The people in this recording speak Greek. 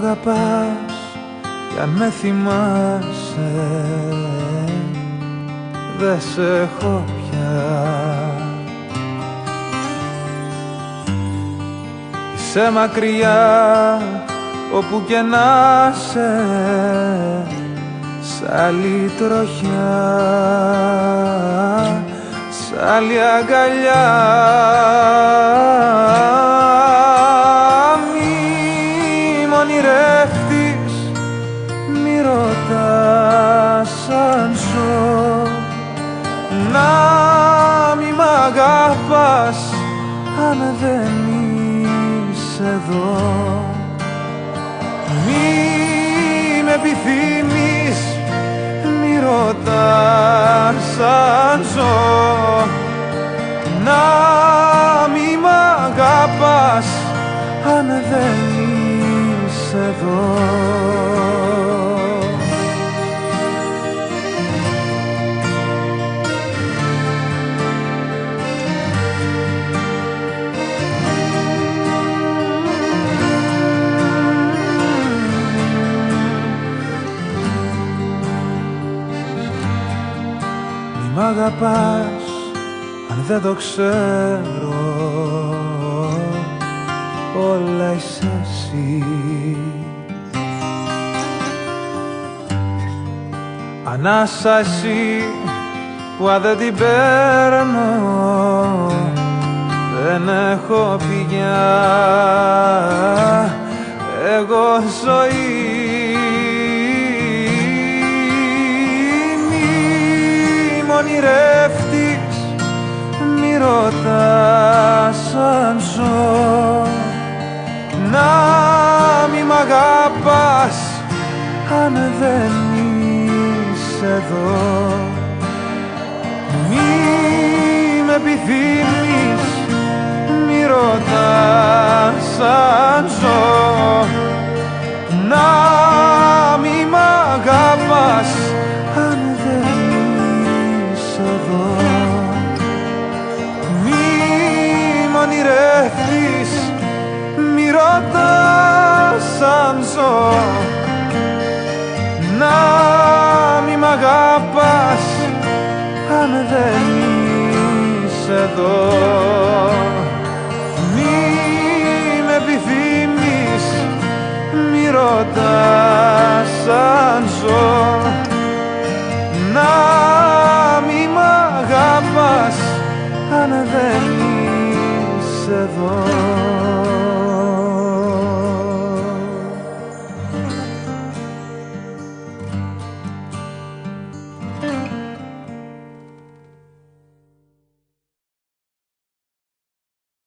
αγαπάς κι αν με θυμάσαι δε σε έχω πια. Είσαι μακριά όπου και να σε, σ' άλλη τροχιά, σ' άλλη αγκαλιά. Μη μ' ονειρεύτης, μη ρωτάς αν ζω, να μη μ' αγαπάς αν δεν είσαι εδώ. Μη με επιθυμείς, μη ρωτάς αν ζω, να μη μ' αγαπάς αν δεν είσαι εδώ. Μ' αγαπάς αν δεν το ξέρω, όλα είσαι εσύ. Ανάσα εσύ που αν δεν την παίρνω δεν έχω πηγιά εγώ ζωή. Ονειρεύτης, μη ρωτάς αν ζω, να μη μ' αγαπάς αν δεν είσαι εδώ. Μη με επιθυμείς, μη ρωτάς αν ζω, να μη μ' αγαπάς αν δεν εδώ. Μη μ' ονειρεύτης, μη ρωτάς αν ζω, να μη μ' αγαπάς αν δεν είσαι εδώ. Μη με επιθυμείς, μη ρωτάς